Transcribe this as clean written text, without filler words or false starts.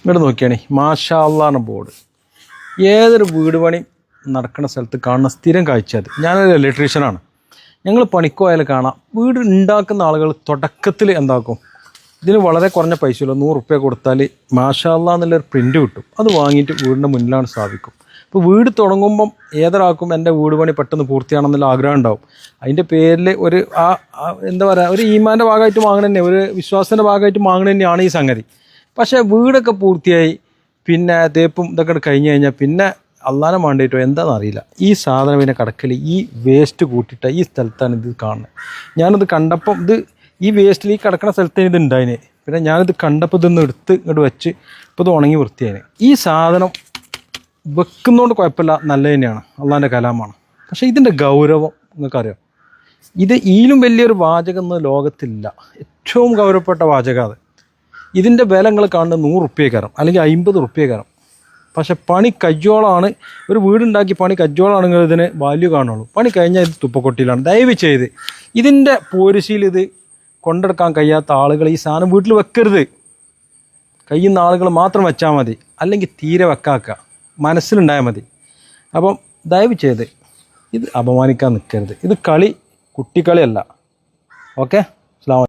ഇങ്ങോട്ട് നോക്കിയാണേ മാഷാ അല്ലാഹ് ബോർഡ്. ഏതൊരു വീട് പണി നടക്കുന്ന സ്ഥലത്ത് കാണുന്ന സ്ഥിരം കാഴ്ച അത്. ഞാനൊരു ഇലക്ട്രീഷ്യനാണ്. ഞങ്ങൾ പണിക്കോയാൽ കാണാം വീട് ഉണ്ടാക്കുന്ന ആളുകൾ തുടക്കത്തിൽ എന്താക്കും, ഇതിന് വളരെ കുറഞ്ഞ പൈസയുള്ളൂ, 100 റുപ്യ കൊടുത്താൽ മാഷാ അല്ലാഹ് എന്നുള്ളൊരു പ്രിൻ്റ് കിട്ടും. അത് വാങ്ങിയിട്ട് വീടിൻ്റെ മുന്നിലാണ് സ്ഥാപിക്കും. ഇപ്പോൾ വീട് തുടങ്ങുമ്പം ഏതൊരാൾക്കും എൻ്റെ വീട് പണി പെട്ടെന്ന് പൂർത്തിയാണെന്നുള്ള ആഗ്രഹം ഉണ്ടാവും. അതിൻ്റെ പേരിൽ ഒരു എന്താ പറയുക, ഒരു ഈമാൻ്റെ ഭാഗമായിട്ട് വാങ്ങണ തന്നെ, ഒരു വിശ്വാസത്തിൻ്റെ ഭാഗമായിട്ട് വാങ്ങണ തന്നെയാണ് ഈ സംഗതി. പക്ഷേ വീടൊക്കെ പൂർത്തിയായി പിന്നെ തേപ്പും ഇതൊക്കെ കഴിഞ്ഞ് കഴിഞ്ഞാൽ പിന്നെ അള്ളാനെ വേണ്ടിയിട്ടോ എന്താണെന്ന് അറിയില്ല, ഈ സാധനം പിന്നെ കടക്കൽ ഈ വേസ്റ്റ് കൂട്ടിയിട്ട് ഈ സ്ഥലത്താണ് ഇത് കാണുന്നത്. ഞാനത് കണ്ടപ്പം ഈ വേസ്റ്റിൽ ഈ കിടക്കുന്ന സ്ഥലത്ത് ഇത് ഉണ്ടായിന്. പിന്നെ ഞാനിത് കണ്ടപ്പോൾ ഇതൊന്ന് എടുത്ത് ഇങ്ങോട്ട് വെച്ച് ഇപ്പോൾ ഇത് ഉണങ്ങി വൃത്തിയായി. ഈ സാധനം വെക്കുന്നതുകൊണ്ട് കുഴപ്പമില്ല, നല്ല തന്നെയാണ്, അള്ളാൻ്റെ കലാമാണ്. പക്ഷേ ഇതിൻ്റെ ഗൗരവം നിങ്ങൾക്കറിയാം. ഇതിലും വലിയൊരു വാചകം ഒന്നും ലോകത്തില്ല. ഏറ്റവും ഗൗരവപ്പെട്ട വാചകം അത്. ഇതിൻ്റെ വില നിങ്ങൾ കാണുന്നത് 100 റുപ്യക്കാരം അല്ലെങ്കിൽ 50 റുപ്യക്കാരം. പക്ഷെ പണി കയ്യോളമാണ്. ഒരു വീടുണ്ടാക്കി പണി കയ്യോളാണെങ്കിൽ ഇതിന് വാല്യൂ കാണുള്ളൂ. പണി കഴിഞ്ഞാൽ ഇത് തുപ്പക്കൊട്ടിയിലാണ്. ദയവ് ചെയ്ത് ഇതിൻ്റെ പോരിശയിൽ ഇത് കൊണ്ടെടുക്കാൻ കഴിയാത്ത ആളുകൾ ഈ സാധനം വീട്ടിൽ വെക്കരുത്. കഴിയുന്ന ആളുകൾ മാത്രം വെച്ചാൽ മതി, അല്ലെങ്കിൽ തീരെ വെക്കാക്കുക, മനസ്സിലുണ്ടായാൽ മതി. അപ്പം ദയവ് ചെയ്ത് ഇത് അപമാനിക്കാൻ നിൽക്കരുത്. ഇത് കളി കുട്ടിക്കളിയല്ല. ഓക്കെ.